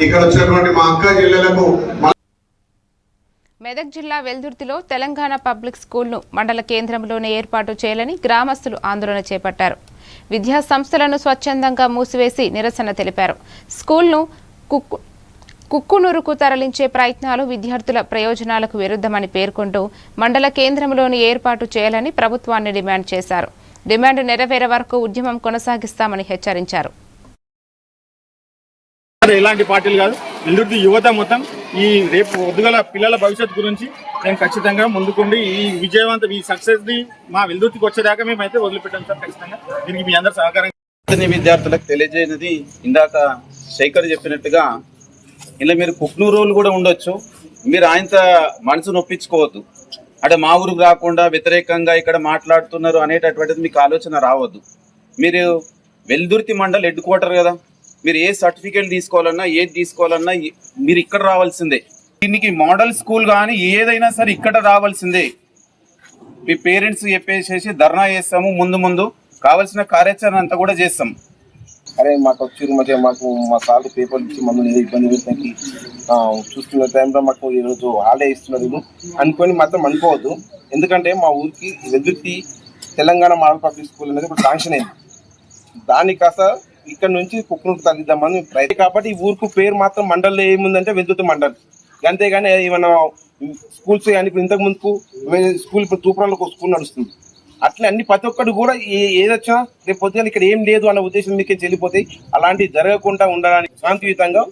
ఇక్కడ వచ్చినటువంటి మా అక్క జిల్లాలకు మెదక్ జిల్లా వెల్దుర్తిలో తెలంగాణ పబ్లిక్ స్కూల్ను మండల కేంద్రంలోనే ఏర్పాటు చేయాలని గ్రామస్తులు ఆందోళన చేపట్టారు. విద్యా సంస్థలను స్వచ్ఛందంగా మూసివేసి నిరసన తెలిపారు. స్కూల్ను కుక్కునూరుకు తరలించే ప్రయత్నాలు విద్యార్థుల ప్రయోజనాలకు విరుద్ధమని పేర్కొంటూ మండల కేంద్రంలోని ఏర్పాటు చేయాలని ప్రభుత్వాన్ని డిమాండ్ చేశారు. డిమాండ్ నెరవేరే వరకు ఉద్యమం కొనసాగిస్తామని హెచ్చరించారు. ఎలాంటి పార్టీలు కాదు, వెల్దుర్తి యువత మొత్తం ఈ రేపు పొద్దుగల పిల్లల భవిష్యత్తు గురించి నేను ఖచ్చితంగా ముందుకుండి ఈ విజయవంతం ఈ సక్సెస్ ని మా వెల్దుర్తికి వచ్చేదాకా మేమైతే వదిలిపెట్టాం సార్. ఖచ్చితంగా దీనికి మీ అందరూ సహకారం. విద్యార్థులకు తెలియజేయనది ఇందాక శేఖర్ చెప్పినట్టుగా ఇలా మీరు కుక్నూరులు కూడా ఉండొచ్చు, మీరు ఆయనతో మనసు నొప్పించుకోవద్దు. అంటే మా ఊరికి రాకుండా వ్యతిరేకంగా ఇక్కడ మాట్లాడుతున్నారు అనేటటువంటిది మీకు ఆలోచన రావద్దు. మీరు వెల్దుర్తి మండల్ హెడ్ క్వార్టర్ కదా, మీరు ఏ సర్టిఫికేట్ తీసుకోవాలన్నా ఏది తీసుకోవాలన్నా మీరు ఇక్కడ రావాల్సిందే. దీనికి మోడల్ స్కూల్ కానీ ఏదైనా సరే ఇక్కడ రావాల్సిందే. మీ పేరెంట్స్ చెప్పేసేసి ధర్నా చేస్తాము, ముందు కావాల్సిన కార్యాచరణ అంతా కూడా చేస్తాం. అరే మాకు వచ్చి మాకు మా సార్లు పేపర్లు ఇచ్చి మమ్మల్ని ఏదో ఇబ్బంది పెట్టడానికి చూస్తున్న టైంలో మాకు ఈరోజు హాలిడే ఇస్తున్నారు అనుకొని మాత్రం అనుకోవద్దు. ఎందుకంటే మా ఊరికి Veldurthi Telangana model public school అనేది ఇప్పుడు శాంక్షన్ అయింది. దాన్ని కాస్త ఇక్కడ నుంచి కుక్కునూరు తగ్గిద్దామని ప్రయత్నం. కాబట్టి ఈ ఊరికి పేరు మాత్రం మండల్లో ఏముందంటే వెల్దుర్తి మండల్. అంతేగాని ఏమన్నా స్కూల్స్ కానీ ఇప్పుడు ఇంతకు ముందుకు స్కూల్ ఇప్పుడు తూపురాలకు ఒక స్కూల్ నడుస్తుంది. అట్లా అన్ని ప్రతి ఒక్కటి కూడా ఏదొచ్చినా రేపు పొద్దున ఇక్కడ ఏం లేదు అన్న ఉద్దేశం మీకే చెల్లిపోతాయి. అలాంటివి జరగకుండా ఉండడానికి శాంతియుతంగా